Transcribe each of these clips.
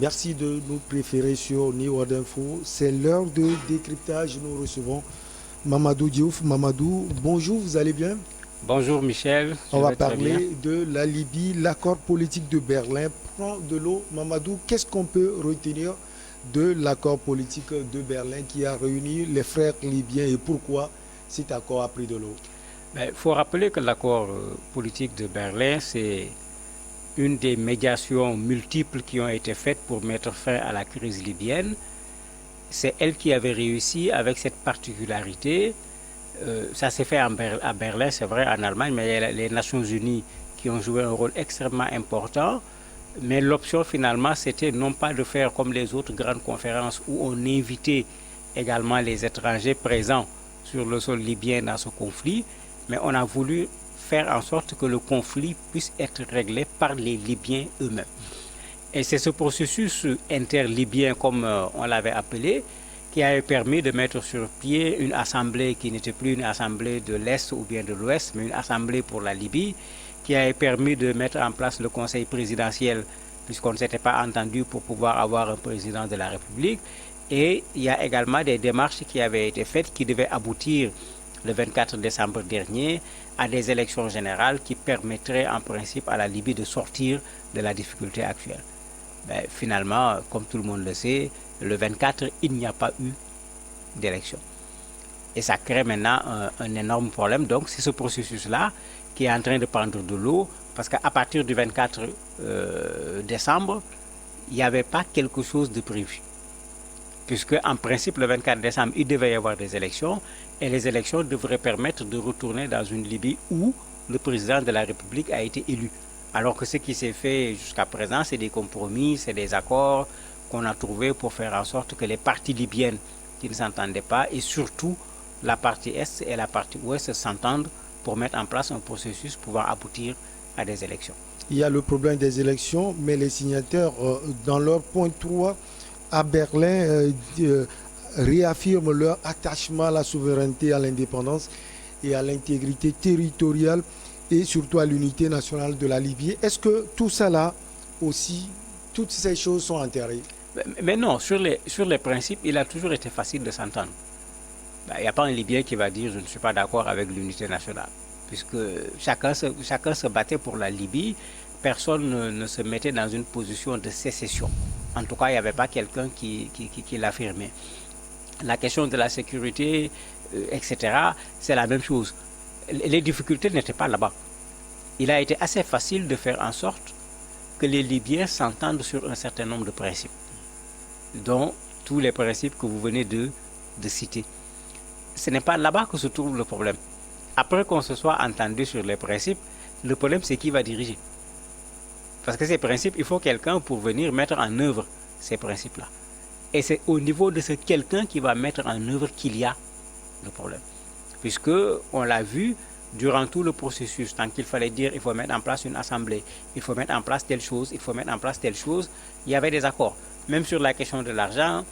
Merci de nous préférer sur New Info. C'est l'heure de décryptage. Nous recevons Mamadou Diouf. Mamadou, bonjour, vous allez bien? Bonjour Michel, je On va vais très bien. parler de la Libye. L'accord politique de Berlin prend de l'eau. Mamadou, qu'est-ce qu'on peut retenir de l'accord politique de Berlin qui a réuni les frères libyens et pourquoi cet accord a pris de l'eau? Il faut rappeler que l'accord politique de Berlin, c'est une des médiations multiples qui ont été faites pour mettre fin à la crise libyenne. C'est elle qui avait réussi avec cette particularité. Ça s'est fait à Berlin, c'est vrai, en Allemagne, mais il y a les Nations Unies qui ont joué un rôle extrêmement important. Mais l'option finalement, c'était non pas de faire comme les autres grandes conférences où on invitait également les étrangers présents sur le sol libyen dans ce conflit, mais on a voulu faire en sorte que le conflit puisse être réglé par les Libyens eux-mêmes. Et c'est ce processus interlibyen, comme on l'avait appelé, qui a permis de mettre sur pied une assemblée qui n'était plus une assemblée de l'Est ou bien de l'Ouest, mais une assemblée pour la Libye, qui a permis de mettre en place le conseil présidentiel, puisqu'on ne s'était pas entendu pour pouvoir avoir un président de la République. Et il y a également des démarches qui avaient été faites qui devaient aboutir le 24 décembre dernier à des élections générales qui permettraient en principe à la Libye de sortir de la difficulté actuelle. Mais finalement, comme tout le monde le sait, le 24, il n'y a pas eu d'élection. Et ça crée maintenant un énorme problème. Donc c'est ce processus-là qui est en train de prendre de l'eau, parce qu'à partir du 24 décembre, il n'y avait pas quelque chose de prévu. Puisque en principe, le 24 décembre, il devait y avoir des élections, et les élections devraient permettre de retourner dans une Libye où le président de la République a été élu. Alors que ce qui s'est fait jusqu'à présent, c'est des compromis, c'est des accords qu'on a trouvés pour faire en sorte que les parties libyennes qui ne s'entendaient pas, et surtout la partie Est et la partie Ouest s'entendent pour mettre en place un processus pouvant aboutir à des élections. Il y a le problème des élections, mais les signataires, dans leur point 3 à Berlin, réaffirment leur attachement à la souveraineté, à l'indépendance et à l'intégrité territoriale et surtout à l'unité nationale de la Libye. Est-ce que tout ça là aussi, toutes ces choses sont enterrées? Mais non, sur les principes, il a toujours été facile de s'entendre. Il n'y a pas un Libyen qui va dire je ne suis pas d'accord avec l'unité nationale. Puisque chacun se battait pour la Libye, personne ne se mettait dans une position de sécession. En tout cas, il n'y avait pas quelqu'un qui l'affirmait. La question de la sécurité, etc., c'est la même chose. Les difficultés n'étaient pas là-bas. Il a été assez facile de faire en sorte que les Libyens s'entendent sur un certain nombre de principes, dont tous les principes que vous venez de citer. Ce n'est pas là-bas que se trouve le problème. Après qu'on se soit entendu sur les principes, le problème c'est qui va diriger. Parce que ces principes, il faut quelqu'un pour venir mettre en œuvre ces principes-là. Et c'est au niveau de ce quelqu'un qui va mettre en œuvre qu'il y a le problème. Puisque on l'a vu durant tout le processus, tant qu'il fallait dire il faut mettre en place une assemblée, il faut mettre en place telle chose, il faut mettre en place telle chose, il y avait des accords. Même sur la question de l'argent,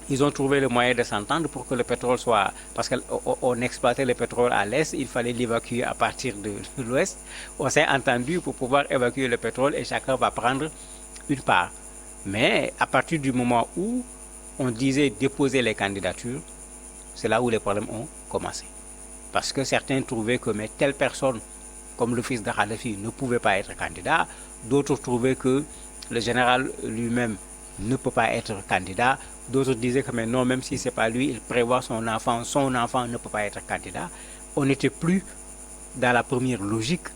ils ont trouvé le moyen de s'entendre pour que le pétrole soit... Parce qu'on exploitait le pétrole à l'est, il fallait l'évacuer à partir de l'ouest. On s'est entendu pour pouvoir évacuer le pétrole et chacun va prendre une part. Mais à partir du moment où on disait déposer les candidatures, c'est là où les problèmes ont commencé. Parce que certains trouvaient que mais telle personne, comme le fils de Kadhafi, ne pouvait pas être candidat. D'autres trouvaient que le général lui-même ne peut pas être candidat. D'autres disaient que mais non, même si ce n'est pas lui, il prévoit son enfant ne peut pas être candidat. On n'était plus dans la première logique.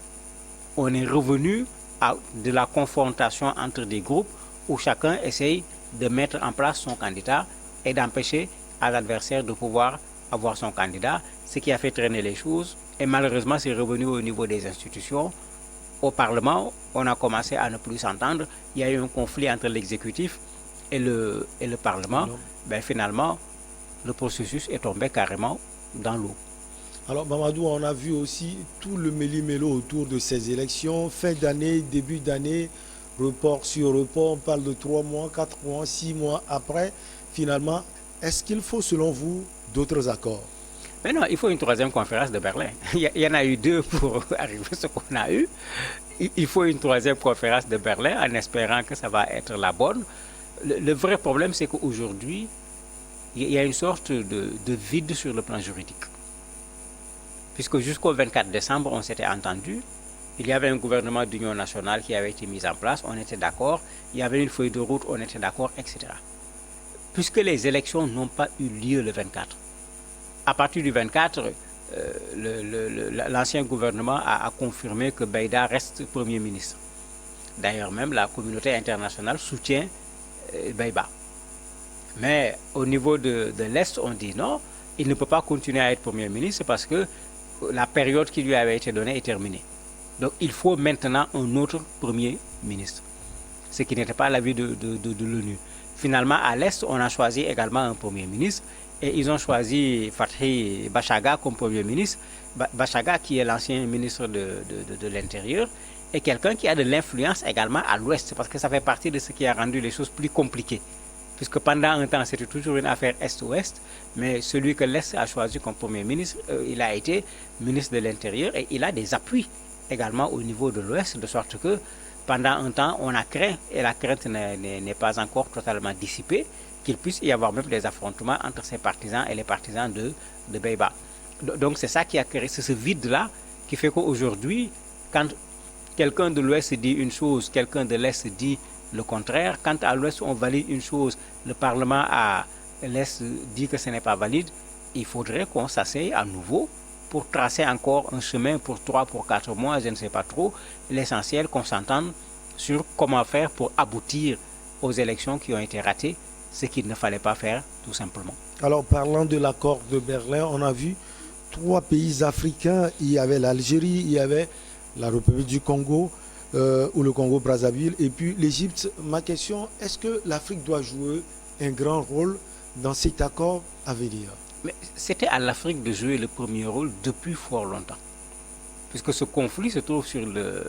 On est revenu à de la confrontation entre des groupes où chacun essaye de mettre en place son candidat et d'empêcher à l'adversaire de pouvoir avoir son candidat, ce qui a fait traîner les choses. Et malheureusement, c'est revenu au niveau des institutions. Au Parlement, on a commencé à ne plus s'entendre. Il y a eu un conflit entre l'exécutif et le Parlement. Ben, finalement, le processus est tombé carrément dans l'eau. Alors Mamadou, on a vu aussi tout le méli-mélo autour de ces élections, fin d'année, début d'année, report sur report, on parle de 3 mois, 4 mois, 6 mois après. Finalement, est-ce qu'il faut selon vous d'autres accords? Mais non, il faut une troisième conférence de Berlin. Il y en a eu 2 pour arriver à ce qu'on a eu. Il faut une troisième conférence de Berlin en espérant que ça va être la bonne. Le vrai problème, c'est qu'aujourd'hui, il y a une sorte de vide sur le plan juridique. Puisque jusqu'au 24 décembre, on s'était entendu, il y avait un gouvernement d'union nationale qui avait été mis en place, on était d'accord, il y avait une feuille de route, on était d'accord, etc. Puisque les élections n'ont pas eu lieu le 24, à partir du 24, l'ancien gouvernement a confirmé que Beïda reste Premier ministre. D'ailleurs, même la communauté internationale soutient Beïba. Mais au niveau de l'Est, on dit non, il ne peut pas continuer à être Premier ministre parce que la période qui lui avait été donnée est terminée. Donc il faut maintenant un autre Premier ministre, ce qui n'était pas l'avis de l'ONU. Finalement, à l'Est, on a choisi également un Premier ministre et ils ont choisi Fathi Bachaga comme Premier ministre. Bachaga, qui est l'ancien ministre de l'Intérieur, est quelqu'un qui a de l'influence également à l'Ouest, parce que ça fait partie de ce qui a rendu les choses plus compliquées. Puisque pendant un temps, c'était toujours une affaire Est-Ouest, mais celui que l'Est a choisi comme Premier ministre, il a été ministre de l'Intérieur et il a des appuis également au niveau de l'Ouest, de sorte que pendant un temps, on a craint, et la crainte n'est pas encore totalement dissipée, qu'il puisse y avoir même des affrontements entre ses partisans et les partisans de Beïba. Donc c'est ça qui a créé, c'est ce vide-là qui fait qu'aujourd'hui, quand quelqu'un de l'Ouest dit une chose, quelqu'un de l'Est dit le contraire. Quand à l'Ouest on valide une chose, le Parlement à l'Est dit que ce n'est pas valide, il faudrait qu'on s'asseye à nouveau pour tracer encore un chemin pour 3, pour 4 mois, je ne sais pas trop. L'essentiel qu'on s'entende sur comment faire pour aboutir aux élections qui ont été ratées, ce qu'il ne fallait pas faire tout simplement. Alors parlant de l'accord de Berlin, on a vu 3 pays africains, il y avait l'Algérie, il y avait la République du Congo, ou le Congo-Brazzaville, et puis l'Égypte. Ma question, est-ce que l'Afrique doit jouer un grand rôle dans cet accord à venir? Mais c'était à l'Afrique de jouer le premier rôle depuis fort longtemps. Puisque ce conflit se trouve sur le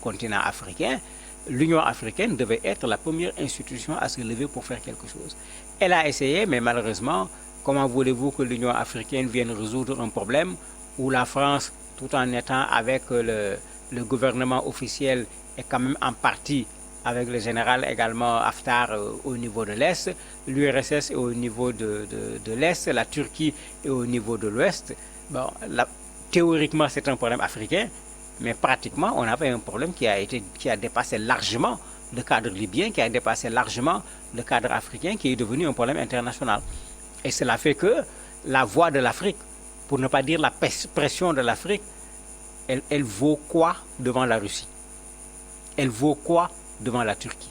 continent africain, l'Union africaine devait être la première institution à se lever pour faire quelque chose. Elle a essayé, mais malheureusement, comment voulez-vous que l'Union africaine vienne résoudre un problème où la France, tout en étant avec le gouvernement officiel est quand même en partie avec le général également Haftar au niveau de l'Est, l'URSS est au niveau de l'Est, la Turquie est au niveau de l'Ouest. Bon, théoriquement, c'est un problème africain, mais pratiquement, on avait un problème qui a dépassé largement le cadre libyen, qui a dépassé largement le cadre africain, qui est devenu un problème international. Et cela fait que la voix de l'Afrique, pour ne pas dire la pression de l'Afrique, elle vaut quoi devant la Russie? Elle vaut quoi devant la Turquie?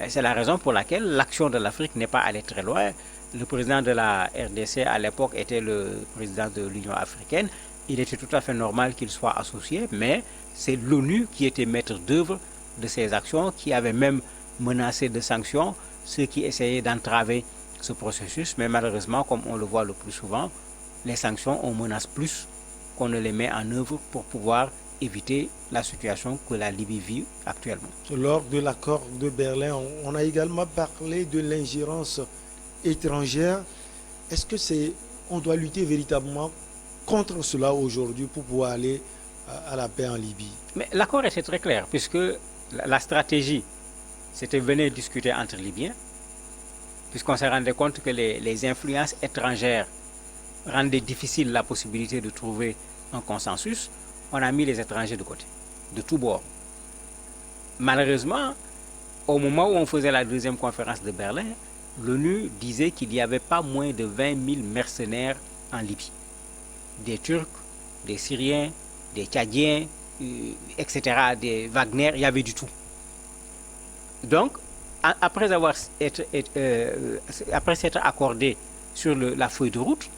C'est la raison pour laquelle l'action de l'Afrique n'est pas allée très loin. Le président de la RDC à l'époque était le président de l'Union africaine. Il était tout à fait normal qu'il soit associé, mais c'est l'ONU qui était maître d'œuvre de ces actions, qui avait même menacé de sanctions ceux qui essayaient d'entraver ce processus. Mais malheureusement, comme on le voit le plus souvent, les sanctions, on menace plus qu'on ne les met en œuvre pour pouvoir éviter la situation que la Libye vit actuellement. Lors de l'accord de Berlin, on a également parlé de l'ingérence étrangère. Est-ce que on doit lutter véritablement contre cela aujourd'hui pour pouvoir aller à la paix en Libye? Mais l'accord était très clair, puisque la stratégie, c'était venir discuter entre Libyens, puisqu'on s'est rendu compte que les influences étrangères rendaient difficile la possibilité de trouver un consensus. On a mis les étrangers de côté, de tous bords. Malheureusement, au moment où on faisait la deuxième conférence de Berlin, l'ONU disait qu'il n'y avait pas moins de 20 000 mercenaires en Libye. Des Turcs, des Syriens, des Tchadiens, etc., des Wagner, il y avait du tout. Donc, après s'être accordé sur la feuille de route,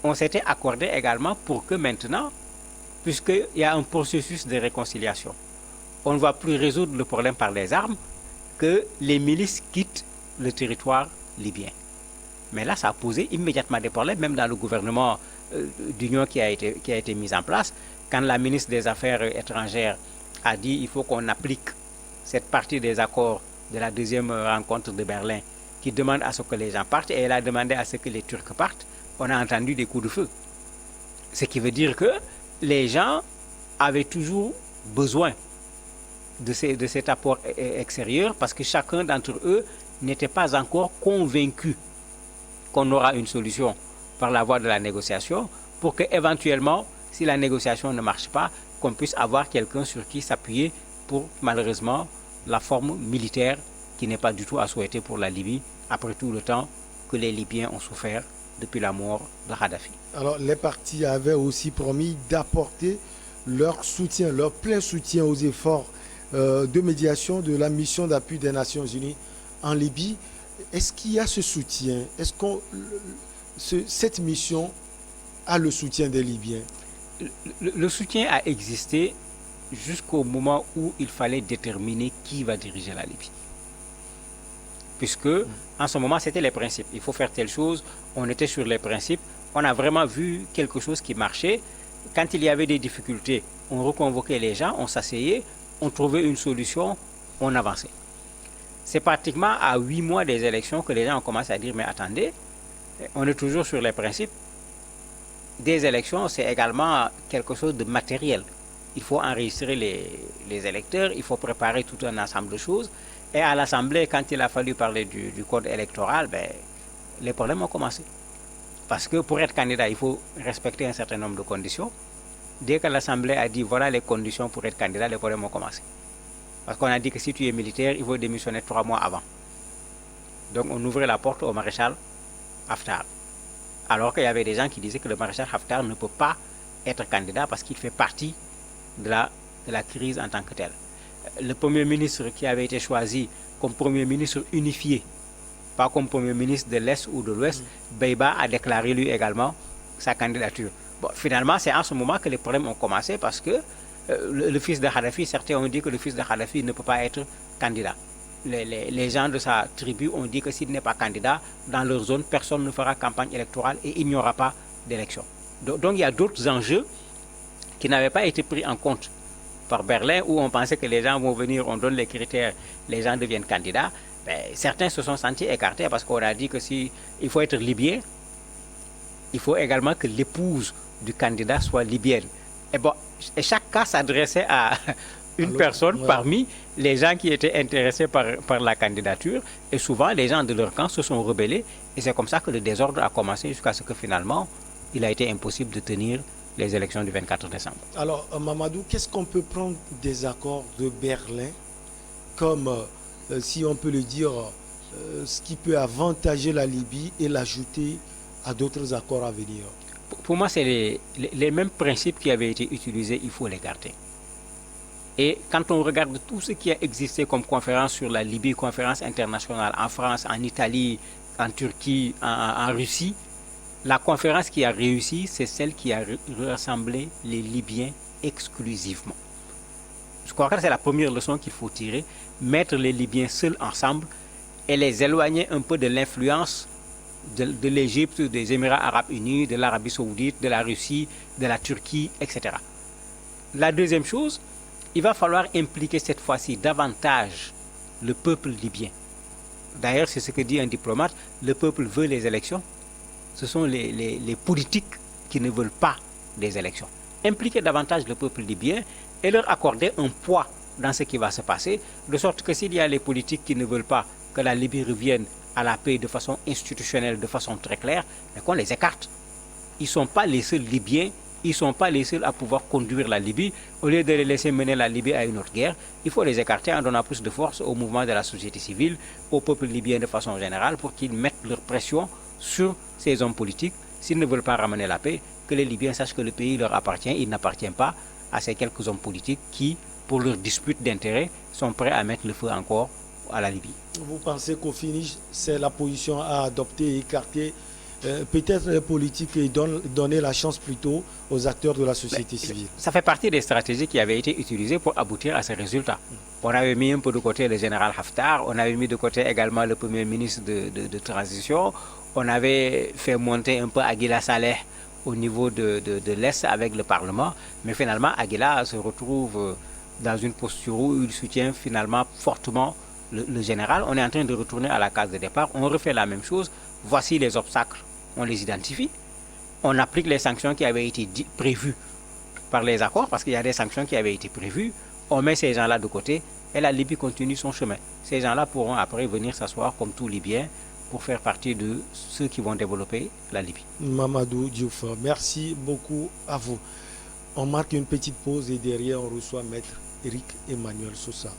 on s'était accordé également pour que maintenant, puisqu'il y a un processus de réconciliation, on ne va plus résoudre le problème par les armes, que les milices quittent le territoire libyen. Mais là, ça a posé immédiatement des problèmes, même dans le gouvernement d'union qui a été mis en place. Quand la ministre des Affaires étrangères a dit qu'il faut qu'on applique cette partie des accords de la deuxième rencontre de Berlin, qui demande à ce que les gens partent, et elle a demandé à ce que les Turcs partent, on a entendu des coups de feu. Ce qui veut dire que les gens avaient toujours besoin de cet apport extérieur parce que chacun d'entre eux n'était pas encore convaincu qu'on aura une solution par la voie de la négociation pour qu'éventuellement, si la négociation ne marche pas, qu'on puisse avoir quelqu'un sur qui s'appuyer pour, malheureusement, la forme militaire qui n'est pas du tout à souhaiter pour la Libye, après tout le temps que les Libyens ont souffert depuis la mort de Kadhafi. Alors, les partis avaient aussi promis d'apporter leur soutien, leur plein soutien aux efforts de médiation de la mission d'appui des Nations Unies en Libye. Est-ce qu'il y a ce soutien? Est-ce que cette mission a le soutien des Libyens? Le soutien a existé jusqu'au moment où il fallait déterminer qui va diriger la Libye. Puisque, en ce moment, c'était les principes. Il faut faire telle chose, on était sur les principes. On a vraiment vu quelque chose qui marchait. Quand il y avait des difficultés, on reconvoquait les gens, on s'asseyait, on trouvait une solution, on avançait. C'est pratiquement à 8 mois des élections que les gens ont commencé à dire, mais attendez, on est toujours sur les principes. Des élections, c'est également quelque chose de matériel. Il faut enregistrer les électeurs, il faut préparer tout un ensemble de choses. Et à l'Assemblée, quand il a fallu parler du code électoral, les problèmes ont commencé. Parce que pour être candidat, il faut respecter un certain nombre de conditions. Dès que l'Assemblée a dit voilà les conditions pour être candidat, les problèmes ont commencé. Parce qu'on a dit que si tu es militaire, il faut démissionner 3 mois avant. Donc on ouvrait la porte au maréchal Haftar. Alors qu'il y avait des gens qui disaient que le maréchal Haftar ne peut pas être candidat parce qu'il fait partie de la crise en tant que telle. Le Premier ministre qui avait été choisi comme Premier ministre unifié, pas comme Premier ministre de l'Est ou de l'Ouest, Beiba a déclaré lui également sa candidature. Bon, finalement, c'est en ce moment que les problèmes ont commencé parce que le fils de Kadhafi, certains ont dit que le fils de Kadhafi ne peut pas être candidat. Les gens de sa tribu ont dit que s'il n'est pas candidat, dans leur zone, personne ne fera campagne électorale et il n'y aura pas d'élection. Donc il y a d'autres enjeux qui n'avaient pas été pris en compte par Berlin, où on pensait que les gens vont venir, on donne les critères, les gens deviennent candidats. Certains se sont sentis écartés parce qu'on a dit que si il faut être libyen, il faut également que l'épouse du candidat soit libyenne. Et chaque cas s'adressait à une personne parmi les gens qui étaient intéressés par la candidature. Et souvent, les gens de leur camp se sont rebellés. Et c'est comme ça que le désordre a commencé jusqu'à ce que finalement, il a été impossible de tenir les élections du 24 décembre. Alors, Mamadou, qu'est-ce qu'on peut prendre des accords de Berlin comme, si on peut le dire, ce qui peut avantager la Libye et l'ajouter à d'autres accords à venir? Pour moi, c'est les mêmes principes qui avaient été utilisés, il faut les garder. Et quand on regarde tout ce qui a existé comme conférence sur la Libye, conférence internationale en France, en Italie, en Turquie, en Russie, la conférence qui a réussi, c'est celle qui a rassemblé les Libyens exclusivement. Je crois que c'est la première leçon qu'il faut tirer, mettre les Libyens seuls ensemble et les éloigner un peu de l'influence de l'Égypte, des Émirats arabes unis, de l'Arabie saoudite, de la Russie, de la Turquie, etc. La deuxième chose, il va falloir impliquer cette fois-ci davantage le peuple libyen. D'ailleurs, c'est ce que dit un diplomate, le peuple veut les élections. Ce sont les politiques qui ne veulent pas des élections. Impliquer davantage le peuple libyen et leur accorder un poids dans ce qui va se passer, de sorte que s'il y a les politiques qui ne veulent pas que la Libye revienne à la paix de façon institutionnelle, de façon très claire, mais qu'on les écarte. Ils ne sont pas les seuls Libyens, ils ne sont pas les seuls à pouvoir conduire la Libye. Au lieu de les laisser mener la Libye à une autre guerre, il faut les écarter en donnant plus de force au mouvement de la société civile, au peuple libyen de façon générale, pour qu'ils mettent leur pression sur ces hommes politiques. S'ils ne veulent pas ramener la paix, que les Libyens sachent que le pays leur appartient, il n'appartient pas à ces quelques hommes politiques qui, pour leur dispute d'intérêts, sont prêts à mettre le feu encore à la Libye. Vous pensez qu'au finish, c'est la position à adopter et écarter peut-être les politiques et donner la chance plutôt aux acteurs de la société civile? Ça fait partie des stratégies qui avaient été utilisées pour aboutir à ces résultats. On avait mis un peu de côté le général Haftar, on avait mis de côté également le premier ministre de transition, on avait fait monter un peu Aguila Saleh au niveau de l'Est avec le Parlement, mais finalement Aguila se retrouve dans une posture où il soutient finalement fortement le général. On est en train de retourner à la case de départ, on refait la même chose. Voici les obstacles, on les identifie, on applique les sanctions qui avaient été prévues par les accords, parce qu'il y a des sanctions qui avaient été prévues, on met ces gens-là de côté et la Libye continue son chemin. Ces gens-là pourront après venir s'asseoir comme tout Libyens pour faire partie de ceux qui vont développer la Libye. Mamadou Diouf, merci beaucoup à vous. On marque une petite pause et derrière on reçoit Maître Eric Emmanuel Sosa.